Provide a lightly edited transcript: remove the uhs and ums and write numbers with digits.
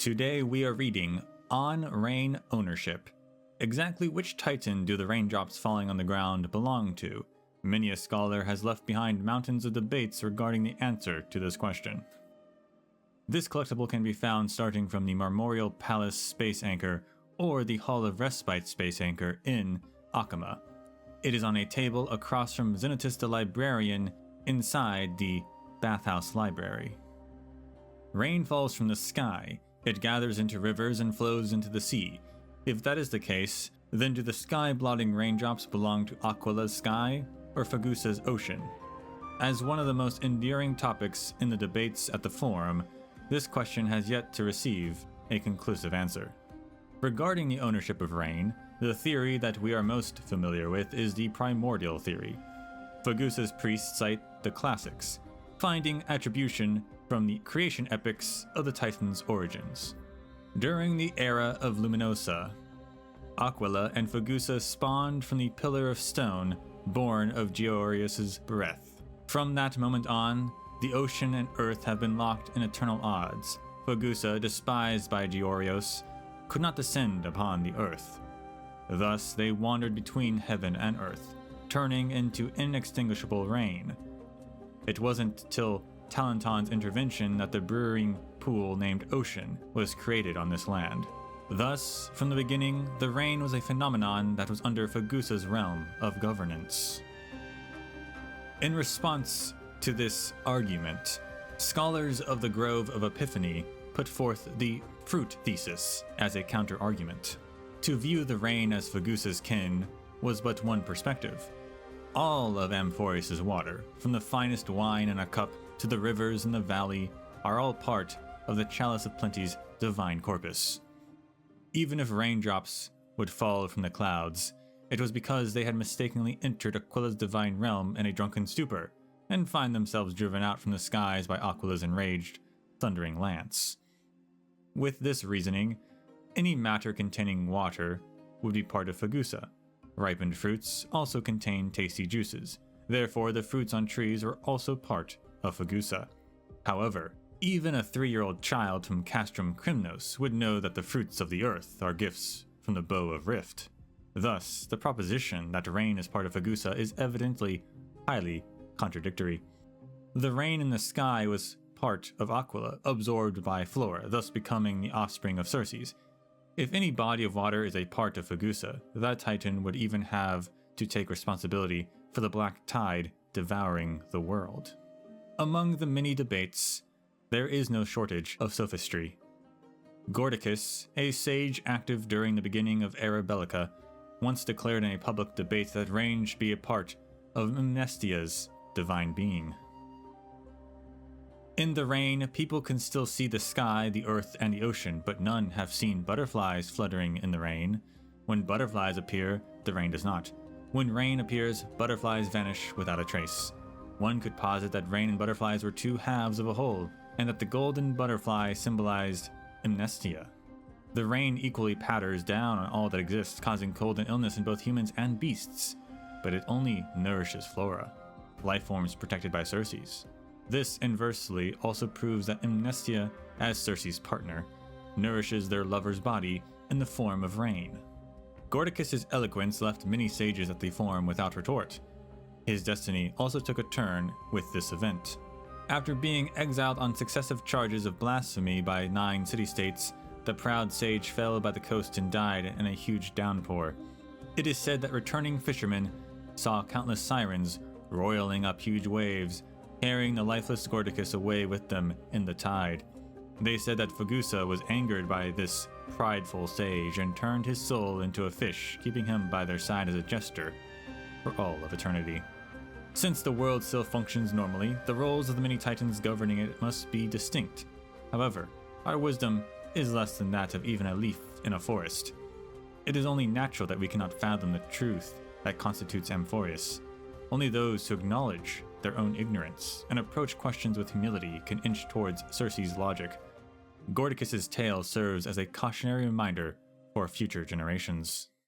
Today we are reading On Rain Ownership. Exactly which titan do the raindrops falling on the ground belong to? Many a scholar has left behind mountains of debates regarding the answer to this question. This collectible can be found starting from the Marmoreal Palace Space Anchor or the Hall of Respite Space Anchor in Akama. It is on a table across from Xenotus the Librarian inside the Bathhouse Library. Rain falls from the sky. It gathers into rivers and flows into the sea. If that is the case, then do the sky-blotting raindrops belong to Aquila's sky or Fagusa's ocean? As one of the most enduring topics in the debates at the forum, this question has yet to receive a conclusive answer. Regarding the ownership of rain, the theory that we are most familiar with is the primordial theory. Fagusa's priests cite the classics, finding attribution from the creation epics of the Titan's origins. During the era of Luminosa, Aquila and Fagusa spawned from the Pillar of Stone, born of Georius's breath. From that moment on, the ocean and earth have been locked in eternal odds. Fagusa, despised by Georius, could not descend upon the earth. Thus they wandered between heaven and earth, turning into inextinguishable rain. It wasn't till Talenton's intervention that the brewing pool named Ocean was created on this land. Thus, from the beginning, the rain was a phenomenon that was under Fagusa's realm of governance. In response to this argument, scholars of the Grove of Epiphany put forth the fruit thesis as a counter-argument. To view the rain as Fagusa's kin was but one perspective. All of Amphoris's water, from the finest wine in a cup to the rivers in the valley, are all part of the Chalice of Plenty's divine corpus. Even if raindrops would fall from the clouds, it was because they had mistakenly entered Aquila's divine realm in a drunken stupor, and find themselves driven out from the skies by Aquila's enraged, thundering lance. With this reasoning, any matter containing water would be part of Fagusa. Ripened fruits also contain tasty juices, therefore the fruits on trees are also part of Fagusa. However, even a 3-year-old child from Castrum Crymnos would know that the fruits of the earth are gifts from the Bow of Rift. Thus, the proposition that rain is part of Fagusa is evidently highly contradictory. The rain in the sky was part of Aquila, absorbed by Flora, thus becoming the offspring of Circes. If any body of water is a part of Fagusa, that titan would even have to take responsibility for the black tide devouring the world. Among the many debates, there is no shortage of sophistry. Gordicus, a sage active during the beginning of Era Bellica, once declared in a public debate that rain should be a part of Mnestia's divine being. In the rain, people can still see the sky, the earth, and the ocean, but none have seen butterflies fluttering in the rain. When butterflies appear, the rain does not. When rain appears, butterflies vanish without a trace. One could posit that rain and butterflies were two halves of a whole, and that the golden butterfly symbolized Mnestia. The rain equally patters down on all that exists, causing cold and illness in both humans and beasts, but it only nourishes Flora, life forms protected by Circes. This inversely also proves that Mnestia, as Circe's partner, nourishes their lover's body in the form of rain. Gordicus's eloquence left many sages at the forum without retort. His destiny also took a turn with this event. After being exiled on successive charges of blasphemy by 9 city-states, the proud sage fell by the coast and died in a huge downpour. It is said that returning fishermen saw countless sirens roiling up huge waves, carrying the lifeless Gordicus away with them in the tide. They said that Fagusa was angered by this prideful sage and turned his soul into a fish, keeping him by their side as a jester for all of eternity. Since the world still functions normally, the roles of the many titans governing it must be distinct. However, our wisdom is less than that of even a leaf in a forest. It is only natural that we cannot fathom the truth that constitutes Amphoris. Only those who acknowledge their own ignorance and approach questions with humility can inch towards Circe's logic. Gordicus's tale serves as a cautionary reminder for future generations.